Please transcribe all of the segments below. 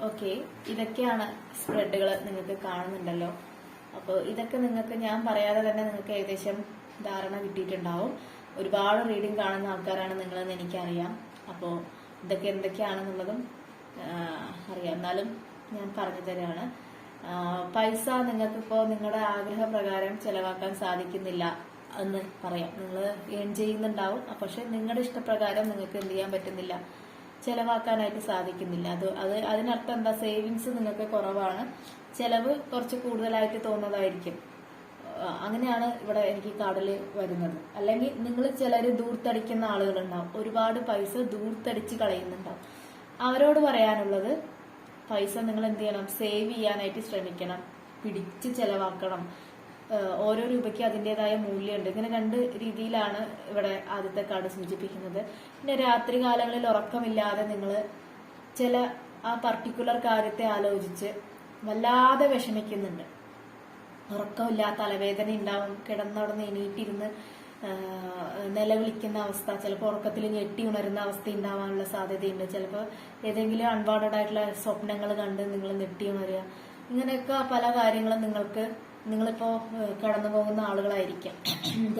Okay, ഇതൊക്കെയാണ് സ്പ്രെഡുകൾ നിങ്ങൾക്ക് കാണുന്നുണ്ടല്ലോ. അപ്പോൾ ഇതൊക്കെ നിങ്ങൾക്ക് ഞാൻ പറയാതെ തന്നെ നിങ്ങൾക്ക് ഏകദേശം ധാരണ കിട്ടിയിട്ടുണ്ടാവും. ഒരുപാട് റീഡിംഗ് കാണുന്ന ആൾക്കാരാണ് നിങ്ങളെന്ന് എനിക്കറിയാം. അപ്പോൾ ഇതൊക്കെ എന്തൊക്കെയാണെന്നുള്ളതും അറിയാം. എന്നാലും ഞാൻ പറഞ്ഞു തരാണ്. പൈസ നിങ്ങൾക്കിപ്പോൾ നിങ്ങളുടെ ആഗ്രഹപ്രകാരം ചെലവാക്കാൻ സാധിക്കുന്നില്ല എന്ന് പറയാം. നിങ്ങൾ ഏൺ ചെയ്യുന്നുണ്ടാവും, പക്ഷെ നിങ്ങളുടെ ഇഷ്ടപ്രകാരം നിങ്ങൾക്ക് എന്ത് ചെയ്യാൻ പറ്റുന്നില്ല, ചെലവാക്കാനായിട്ട് സാധിക്കുന്നില്ല. അതിനർത്ഥം എന്താ, സേവിങ്സ് നിങ്ങൾക്ക് കുറവാണ്, ചെലവ് കുറച്ച് കൂടുതലായിട്ട് തോന്നുന്നതായിരിക്കും. അങ്ങനെയാണ് ഇവിടെ എനിക്ക് കാർഡിൽ വരുന്നത്. അല്ലെങ്കിൽ നിങ്ങൾ ചിലർ ദൂർത്തടിക്കുന്ന ആളുകളുണ്ടാവും, ഒരുപാട് പൈസ ദൂർത്തടിച്ച് കളയുന്നുണ്ടാവും. അവരോട് പറയാനുള്ളത്, പൈസ നിങ്ങൾ എന്ത് ചെയ്യണം, സേവ് ചെയ്യാനായിട്ട് ശ്രമിക്കണം, പിടിച്ച് ചെലവാക്കണം. ഓരോ രൂപയ്ക്ക് അതിൻ്റെതായ മൂല്യമുണ്ട്. ഇങ്ങനെ രണ്ട് രീതിയിലാണ് ഇവിടെ ആദ്യത്തെ കാർഡ് സൂചിപ്പിക്കുന്നത്. പിന്നെ രാത്രി കാലങ്ങളിൽ ഉറക്കമില്ലാതെ നിങ്ങൾ ചില ആ പർട്ടിക്കുലർ കാര്യത്തെ ആലോചിച്ച് വല്ലാതെ വിഷമിക്കുന്നുണ്ട്. ഉറക്കമില്ല, തലവേദന ഉണ്ടാവും, കിടന്നവിടുന്ന് എണീറ്റിരുന്ന് നിലവിളിക്കുന്ന അവസ്ഥ, ചിലപ്പോൾ ഉറക്കത്തിൽ ഞെട്ടി ഉണരുന്ന അവസ്ഥ ഉണ്ടാവാനുള്ള സാധ്യതയുണ്ട്. ചിലപ്പോൾ ഏതെങ്കിലും അൺവാണ്ടഡ് ആയിട്ടുള്ള സ്വപ്നങ്ങൾ കണ്ട് നിങ്ങൾ ഞെട്ടി ഉണരുക. ഇങ്ങനെയൊക്കെ പല കാര്യങ്ങളും നിങ്ങളിപ്പോ കടന്നു പോകുന്ന ആളുകളായിരിക്കാം.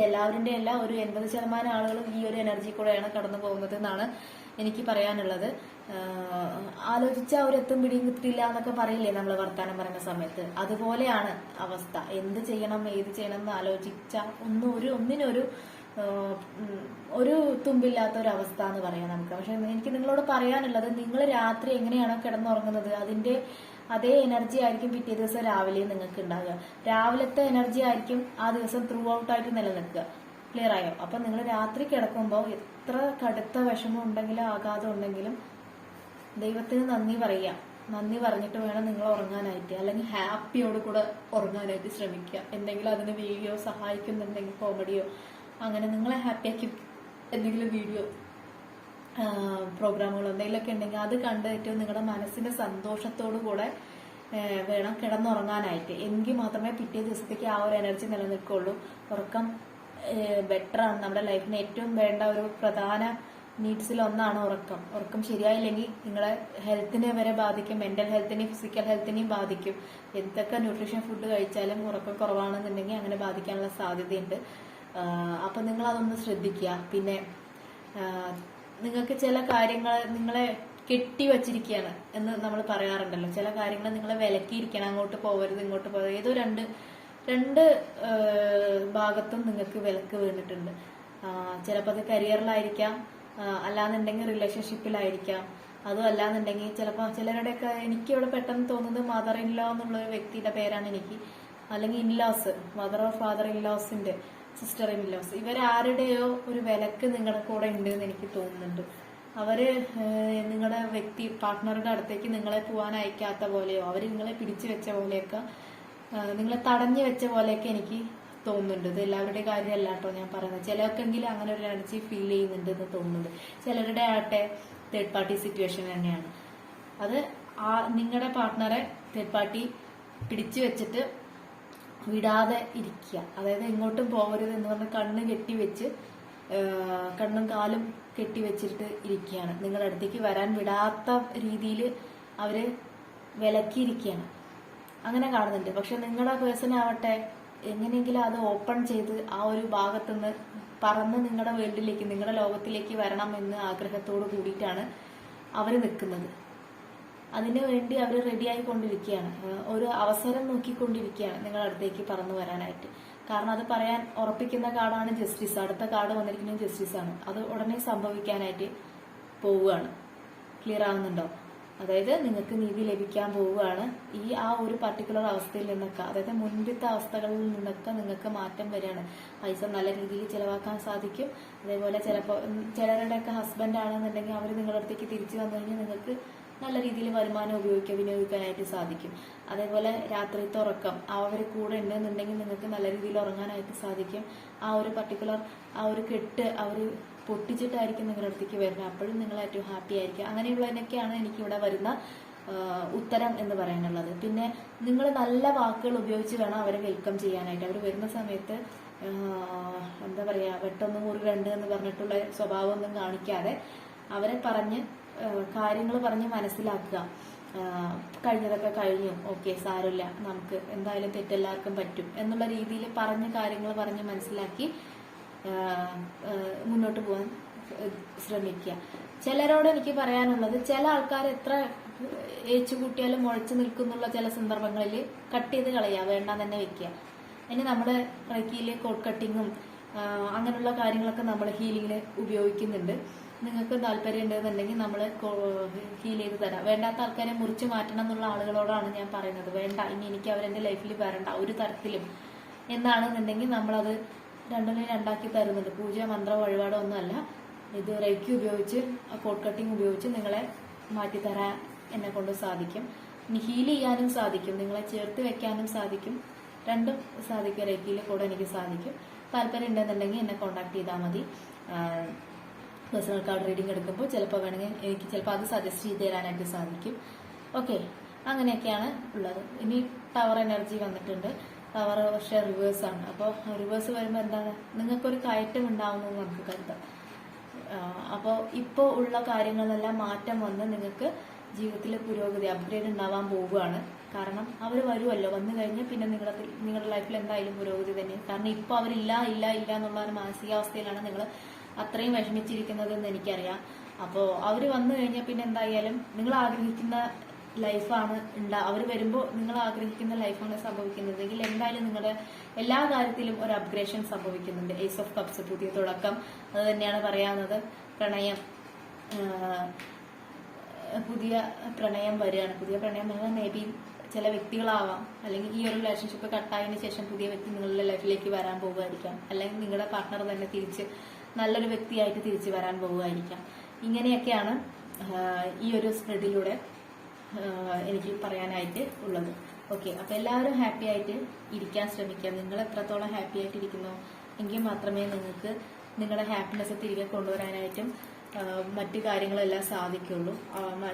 എല്ലാവരുടെ അല്ല, ഒരു 80% ആളുകളും ഈ ഒരു എനർജി കൂടെയാണ് കടന്നു പോകുന്നത് എന്നാണ് എനിക്ക് പറയാനുള്ളത്. ആലോചിച്ച ഒരെത്തും പിടിയും കിട്ടില്ല എന്നൊക്കെ പറയില്ലേ നമ്മൾ വർത്താനം പറയുന്ന സമയത്ത്, അതുപോലെയാണ് അവസ്ഥ. എന്ത് ചെയ്യണം ഏത് ചെയ്യണം എന്ന് ആലോചിച്ച ഒന്നിനൊരു തുമ്പില്ലാത്ത ഒരു അവസ്ഥ എന്ന് പറയാം നമുക്ക്. പക്ഷെ എനിക്ക് നിങ്ങളോട് പറയാനുള്ളത്, നിങ്ങൾ രാത്രി എങ്ങനെയാണോ കിടന്നുറങ്ങുന്നത് അതിന്റെ അതേ എനർജി ആയിരിക്കും പിറ്റേ ദിവസം രാവിലെ നിങ്ങൾക്ക് ഉണ്ടാകുക. രാവിലത്തെ എനർജി ആയിരിക്കും ആ ദിവസം ത്രൂ ഔട്ട് ആയിട്ട് നിലനിൽക്കുക. ക്ലിയർ ആയോ? അപ്പൊ നിങ്ങൾ രാത്രി കിടക്കുമ്പോൾ എത്ര കടുത്ത വിഷമം ഉണ്ടെങ്കിലും ആഘാതം ഉണ്ടെങ്കിലും ദൈവത്തിന് നന്ദി പറയുക. നന്ദി പറഞ്ഞിട്ട് വേണം നിങ്ങൾ ഉറങ്ങാനായിട്ട്. അല്ലെങ്കിൽ ഹാപ്പിയോട് കൂടെ ഉറങ്ങാനായിട്ട് ശ്രമിക്കുക. എന്തെങ്കിലും അതിന് വീഡിയോ സഹായിക്കുന്നുണ്ടെങ്കിൽ, കോമഡിയോ അങ്ങനെ നിങ്ങളെ ഹാപ്പിയാക്കി എന്തെങ്കിലും വീഡിയോ പ്രോഗ്രാമുകൾ എന്തെങ്കിലുമൊക്കെ ഉണ്ടെങ്കിൽ അത് കണ്ടിട്ട് നിങ്ങളുടെ മനസ്സിന്റെ സന്തോഷത്തോടു കൂടെ വേണം കിടന്നുറങ്ങാനായിട്ട്. എങ്കിൽ മാത്രമേ പിറ്റേ ദിവസത്തേക്ക് ആ ഒരു എനർജി നിലനിൽക്കുള്ളൂ. ഉറക്കം ബെറ്ററാണ്. നമ്മുടെ ലൈഫിന് ഏറ്റവും വേണ്ട ഒരു പ്രധാന നീഡ്സിൽ ഒന്നാണ് ഉറക്കം. ഉറക്കം ശരിയായില്ലെങ്കിൽ നിങ്ങളെ ഹെൽത്തിനെ വരെ ബാധിക്കും, മെന്റൽ ഹെൽത്തിനെയും ഫിസിക്കൽ ഹെൽത്തിനെയും ബാധിക്കും. എന്തൊക്കെ ന്യൂട്രീഷൻ ഫുഡ് കഴിച്ചാലും ഉറക്കം കുറവാണെന്നുണ്ടെങ്കിൽ അങ്ങനെ ബാധിക്കാനുള്ള സാധ്യതയുണ്ട്. അപ്പൊ നിങ്ങൾ അതൊന്ന് ശ്രദ്ധിക്കുക. പിന്നെ നിങ്ങൾക്ക് ചില കാര്യങ്ങൾ നിങ്ങളെ കെട്ടിവച്ചിരിക്കുകയാണ് എന്ന് നമ്മൾ പറയാറുണ്ടല്ലോ. ചില കാര്യങ്ങൾ നിങ്ങളെ വിലക്കിയിരിക്കണം, അങ്ങോട്ട് പോകരുത് ഇങ്ങോട്ട് പോകരുത്. ഏതോ രണ്ട് ഭാഗത്തും നിങ്ങൾക്ക് വിലക്ക് വീണിട്ടുണ്ട്. ചിലപ്പോൾ അത് കരിയറിലായിരിക്കാം, അല്ലാന്നുണ്ടെങ്കിൽ റിലേഷൻഷിപ്പിലായിരിക്കാം, അതും അല്ലാന്നുണ്ടെങ്കിൽ ചിലപ്പോൾ ചിലരുടെയൊക്കെ എനിക്കിവിടെ പെട്ടെന്ന് തോന്നുന്നത് മദർ ഇൻ ലോ എന്നുള്ള ഒരു വ്യക്തിയുടെ പേരാണ് എനിക്ക്. അല്ലെങ്കിൽ ഇൻലോസ്, മദർ ഓർ ഫാദർ ഇൻലോസിന്റെ സിസ്റ്റർ ഇൻലോസ്, ഇവരാരുടെയോ ഒരു വിലക്ക് നിങ്ങളുടെ കൂടെ ഉണ്ട് എന്ന് എനിക്ക് തോന്നുന്നുണ്ട്. അവര് നിങ്ങളുടെ പാർട്ട്ണറുടെ അടുത്തേക്ക് നിങ്ങളെ പോകാൻ അയക്കാത്ത പോലെയോ അവര് നിങ്ങളെ പിടിച്ചു വെച്ച പോലെയൊക്കെ, നിങ്ങളെ തടഞ്ഞു വെച്ച പോലെയൊക്കെ എനിക്ക് തോന്നുന്നുണ്ട്. ഇത് എല്ലാവരുടെയും കാര്യമല്ല കേട്ടോ ഞാൻ പറയുന്നത്. ചിലർക്കെങ്കിലും അങ്ങനെ ഒരു എനർജി ഫീൽ ചെയ്യുന്നുണ്ട് എന്ന് തോന്നുന്നുണ്ട്. ചിലരുടെ ആട്ടെ തേർഡ് പാർട്ടി സിറ്റുവേഷൻ തന്നെയാണ് അത്. നിങ്ങളുടെ പാർട്ട്ണറെ തേർഡ് പാർട്ടി പിടിച്ചു വെച്ചിട്ട് വിടാതെ ഇരിക്കുക. അതായത് എങ്ങോട്ടും പോകരുത് എന്ന് പറഞ്ഞ് കണ്ണും കാലും കെട്ടിവെച്ചിട്ട് ഇരിക്കുകയാണ്. നിങ്ങളുടെ അടുത്തേക്ക് വരാൻ വിടാത്ത രീതിയിൽ അവര് വിലക്കിയിരിക്കുകയാണ്. അങ്ങനെ കാണുന്നുണ്ട്. പക്ഷെ നിങ്ങളുടെ പേഴ്സൺ ആവട്ടെ എങ്ങനെയെങ്കിലും അത് ഓപ്പൺ ചെയ്ത് ആ ഒരു ഭാഗത്തുനിന്ന് പറന്ന് നിങ്ങളുടെ വേൾഡിലേക്ക്, നിങ്ങളുടെ ലോകത്തിലേക്ക് വരണം എന്ന് ആഗ്രഹത്തോട് കൂടിയിട്ടാണ് അവര് നിൽക്കുന്നത്. അതിനു വേണ്ടി അവർ റെഡി ആയിക്കൊണ്ടിരിക്കുകയാണ്. ഒരു അവസരം നോക്കിക്കൊണ്ടിരിക്കുകയാണ് നിങ്ങളുടെ അടുത്തേക്ക് പറന്നു വരാനായിട്ട്. കാരണം അത് പറയാൻ ഉറപ്പിക്കുന്ന കാർഡാണ് ജസ്റ്റിസ്. അടുത്ത കാർഡ് വന്നിരിക്കുന്നത് ജസ്റ്റിസ് ആണ്. അത് ഉടനെ സംഭവിക്കാനായിട്ട് പോവുകയാണ്. ക്ലിയർ ആവുന്നുണ്ടോ? അതായത് നിങ്ങൾക്ക് നീതി ലഭിക്കാൻ പോവുകയാണ്. ആ ഒരു പർട്ടിക്കുലർ അവസ്ഥയിൽ നിന്നൊക്കെ, അതായത് മുൻപത്തെ അവസ്ഥകളിൽ നിന്നൊക്കെ നിങ്ങൾക്ക് മാറ്റം വരികയാണ്. പൈസ നല്ല രീതിയിൽ ചിലവാക്കാൻ സാധിക്കും. അതേപോലെ ചിലപ്പോൾ ചിലരുടെയൊക്കെ ഹസ്ബൻഡ് ആണെന്നുണ്ടെങ്കിൽ അവർ നിങ്ങളുടെ അടുത്തേക്ക് തിരിച്ചു വന്നു കഴിഞ്ഞാൽ നിങ്ങൾക്ക് നല്ല രീതിയിൽ വരുമാനം വിനിയോഗിക്കാനായിട്ട് സാധിക്കും. അതേപോലെ രാത്രിത്തെ ഉറക്കം അവർ കൂടെ ഉണ്ടെന്നുണ്ടെങ്കിൽ നിങ്ങൾക്ക് നല്ല രീതിയിൽ ഉറങ്ങാനായിട്ട് സാധിക്കും. ആ ഒരു പർട്ടിക്കുലർ കെട്ട് അവർ പൊട്ടിച്ചിട്ടായിരിക്കും നിങ്ങളുടെ അടുത്തേക്ക് വരുന്നത്. അപ്പോഴും നിങ്ങൾ ഏറ്റവും ഹാപ്പി ആയിരിക്കും. അങ്ങനെയുള്ളതിനൊക്കെയാണ് എനിക്കിവിടെ വരുന്ന ഉത്തരം എന്ന് പറയാനുള്ളത്. പിന്നെ നിങ്ങൾ നല്ല വാക്കുകൾ ഉപയോഗിച്ച് വേണം അവരെ വെൽക്കം ചെയ്യാനായിട്ട്. അവർ വരുന്ന സമയത്ത് എന്താ പറയാ, വെട്ടൊന്നും മുറിരണ്ട് എന്ന് പറഞ്ഞിട്ടുള്ള സ്വഭാവമൊന്നും കാണിക്കാതെ അവരെ കാര്യങ്ങൾ പറഞ്ഞ് മനസ്സിലാക്കുക. കഴിഞ്ഞതൊക്കെ കഴിഞ്ഞു, ഓക്കെ സാരമില്ല, നമുക്ക് എന്തായാലും തെറ്റെല്ലാവർക്കും പറ്റും എന്നുള്ള രീതിയിൽ കാര്യങ്ങൾ പറഞ്ഞ് മനസ്സിലാക്കി മുന്നോട്ട് പോകാൻ ശ്രമിക്കുക. ചിലരോട് എനിക്ക് പറയാനുള്ളത്, ചില ആൾക്കാർ എത്ര ഏച്ചുകൂട്ടിയാലും മുളച്ചു നിൽക്കുന്നുള്ള ചില സന്ദർഭങ്ങളിൽ കട്ട് ചെയ്ത് കളയുക, വേണ്ട തന്നെ വെക്കുക. ഇനി നമ്മുടെ റെക്കിയിൽ കോട്ട് കട്ടിങ്ങും അങ്ങനെയുള്ള കാര്യങ്ങളൊക്കെ നമ്മൾ ഹീലിങ്ങിന് ഉപയോഗിക്കുന്നുണ്ട്. നിങ്ങൾക്ക് താല്പര്യം ഉണ്ടെന്നുണ്ടെങ്കിൽ നമ്മൾ ഹീൽ ചെയ്ത് തരാം. വേണ്ടാത്ത ആൾക്കാരെ മുറിച്ച് മാറ്റണം എന്നുള്ള ആളുകളോടാണ് ഞാൻ പറയുന്നത്. വേണ്ട, ഇനി എനിക്ക് അവരെന്റെ ലൈഫിൽ വരണ്ട ഒരു തരത്തിലും എന്താണെന്നുണ്ടെങ്കിൽ നമ്മളത് രണ്ടിനും രണ്ടാക്കി തരുന്നുണ്ട്. പൂജ, മന്ത്രം, വഴിപാടോ ഒന്നുമല്ല. ഇത് റെക്കി ഉപയോഗിച്ച്, കോട്ട് കട്ടിങ് ഉപയോഗിച്ച് നിങ്ങളെ മാറ്റിത്തരാൻ എന്നെ കൊണ്ട് സാധിക്കും. ഇനി ഹീൽ ചെയ്യാനും സാധിക്കും, നിങ്ങളെ ചേർത്ത് വെക്കാനും സാധിക്കും. രണ്ടും സാധിക്കും. റെക്കിയിൽ കൂടെ എനിക്ക് സാധിക്കും. താല്പര്യം ഉണ്ടെന്നുണ്ടെങ്കിൽ എന്നെ കോണ്ടാക്ട് ചെയ്താൽ മതി. പേഴ്സണൽ കാർഡ് റീഡിംഗ് എടുക്കുമ്പോൾ ചിലപ്പോൾ വേണമെങ്കിൽ എനിക്ക് ചിലപ്പോൾ അത് സജസ്റ്റ് ചെയ്ത് തരാനായിട്ട് സാധിക്കും. ഓക്കെ, അങ്ങനെയൊക്കെയാണ് ഉള്ളത്. ഇനി ടവർ എനർജി വന്നിട്ടുണ്ട്. ടവർ പക്ഷേ റിവേഴ്സാണ്. അപ്പോൾ റിവേഴ്സ് വരുമ്പോൾ എന്താണ്, നിങ്ങൾക്കൊരു കയറ്റം ഉണ്ടാവുന്നു നമുക്ക് കരുതാം. അപ്പോൾ ഇപ്പോൾ ഉള്ള കാര്യങ്ങളെല്ലാം മാറ്റം വന്ന് നിങ്ങൾക്ക് ജീവിതത്തിൽ പുരോഗതി, അപ്ഗ്രേഡ് ഉണ്ടാവാൻ പോവുകയാണ്. കാരണം അവർ വരുമല്ലോ, വന്നു കഴിഞ്ഞാൽ പിന്നെ നിങ്ങളുടെ ലൈഫിൽ എന്തായാലും പുരോഗതി തന്നെ. കാരണം ഇപ്പോൾ അവരില്ല ഇല്ല ഇല്ല എന്നുള്ള ഒരു മാനസികാവസ്ഥയിലാണ് നിങ്ങൾ അത്രയും വിഷമിച്ചിരിക്കുന്നതെന്ന് എനിക്കറിയാം. അപ്പോൾ അവർ വന്നു കഴിഞ്ഞാൽ പിന്നെ എന്തായാലും നിങ്ങൾ ആഗ്രഹിക്കുന്ന ലൈഫാണ് അവർ വരുമ്പോൾ നിങ്ങൾ ആഗ്രഹിക്കുന്ന ലൈഫാണ് സംഭവിക്കുന്നതെങ്കിൽ എന്തായാലും നിങ്ങളുടെ എല്ലാ കാര്യത്തിലും ഒരു അപ്ഗ്രേഷൻ സംഭവിക്കുന്നുണ്ട്. ഏസ് ഓഫ് കപ്സ്, പുതിയ തുടക്കം, അത് തന്നെയാണ് പറയാവുന്നത്. പ്രണയം, പുതിയ പ്രണയം വരികയാണ്. പുതിയ പ്രണയം മേ ബി ചില വ്യക്തികളാവാം, അല്ലെങ്കിൽ ഈ ഒരു റിലേഷൻഷിപ്പ് കട്ടായതിനു ശേഷം പുതിയ വ്യക്തി നിങ്ങളുടെ ലൈഫിലേക്ക് വരാൻ പോകുമായിരിക്കാം. അല്ലെങ്കിൽ നിങ്ങളുടെ പാർട്ട്ണർ തന്നെ തിരിച്ച് നല്ലൊരു വ്യക്തിയായിട്ട് തിരിച്ചു വരാൻ പോകുമായിരിക്കാം. ഇങ്ങനെയൊക്കെയാണ് ഈ ഒരു സ്പ്രെഡിലൂടെ എനിക്ക് പറയാനായിട്ട് ഉള്ളത്. ഓക്കെ, അപ്പൊ എല്ലാവരും ഹാപ്പി ആയിട്ട് ഇരിക്കാൻ ശ്രമിക്കുക. നിങ്ങൾ എത്രത്തോളം ഹാപ്പി ആയിട്ട് ഇരിക്കുന്നോ എങ്കിൽ മാത്രമേ നിങ്ങൾക്ക് നിങ്ങളുടെ ഹാപ്പിനെസ് തിരികെ കൊണ്ടുവരാനായിട്ടും മറ്റു കാര്യങ്ങളെല്ലാം സാധിക്കുള്ളൂ.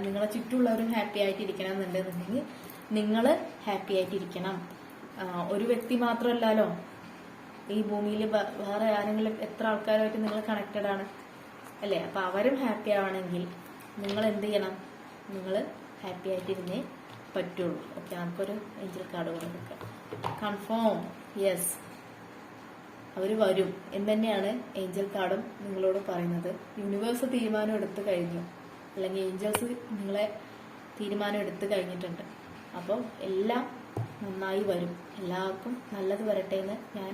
നിങ്ങളെ ചുറ്റുമുള്ളവരും ഹാപ്പി ആയിട്ട് ഇരിക്കണം എന്നുണ്ടെന്നുണ്ടെങ്കിൽ നിങ്ങൾ ഹാപ്പി ആയിട്ടിരിക്കണം. ഒരു വ്യക്തി മാത്രമല്ലല്ലോ ഈ ഭൂമിയിൽ, വേറെ ആരെങ്കിലും എത്ര ആൾക്കാരുമായിട്ട് നിങ്ങൾ കണക്റ്റഡ് ആണ് അല്ലേ? അപ്പൊ അവരും ഹാപ്പി ആവണമെങ്കിൽ നിങ്ങൾ എന്ത് ചെയ്യണം? നിങ്ങൾ ഹാപ്പി ആയിട്ടിരുന്നേ പറ്റുള്ളൂ. ഓക്കെ, നമുക്കൊരു ഏഞ്ചൽ കാർഡ് കൊടുക്കാം. കൺഫേം, യെസ്, അവർ വരും എന്ന് തന്നെയാണ് ഏഞ്ചൽ കാർഡും നിങ്ങളോട് പറയുന്നത്. യൂണിവേഴ്സ് തീരുമാനം എടുത്തു കഴിഞ്ഞു, അല്ലെങ്കിൽ ഏഞ്ചൽസ് നിങ്ങളെ തീരുമാനം എടുത്തു കഴിഞ്ഞിട്ടുണ്ട്. അപ്പോൾ എല്ലാം നന്നായി വരും. എല്ലാവർക്കും നല്ലത് വരട്ടെ എന്ന് ഞാൻ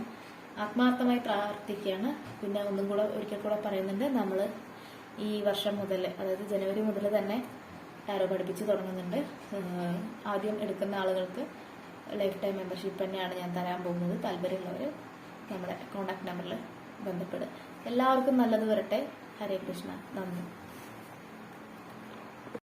ആത്മാർത്ഥമായി പ്രാർത്ഥിക്കുകയാണ്. പിന്നെ ഒരിക്കൽ കൂടെ പറയുന്നുണ്ട്, നമ്മൾ ഈ വർഷം മുതൽ, അതായത് ജനുവരി മുതൽ തന്നെ ടാരോ പഠിപ്പിച്ച് തുടങ്ങുന്നുണ്ട്. ആദ്യം എടുക്കുന്ന ആളുകൾക്ക് ലൈഫ് ടൈം മെമ്പർഷിപ്പ് തന്നെയാണ് ഞാൻ തരാൻ പോകുന്നത്. താല്പര്യമുള്ളവർ നമ്മുടെ കോൺടാക്ട് നമ്പറിൽ ബന്ധപ്പെടുക. എല്ലാവർക്കും നല്ലത് വരട്ടെ. ഹരേ കൃഷ്ണ. നന്ദി.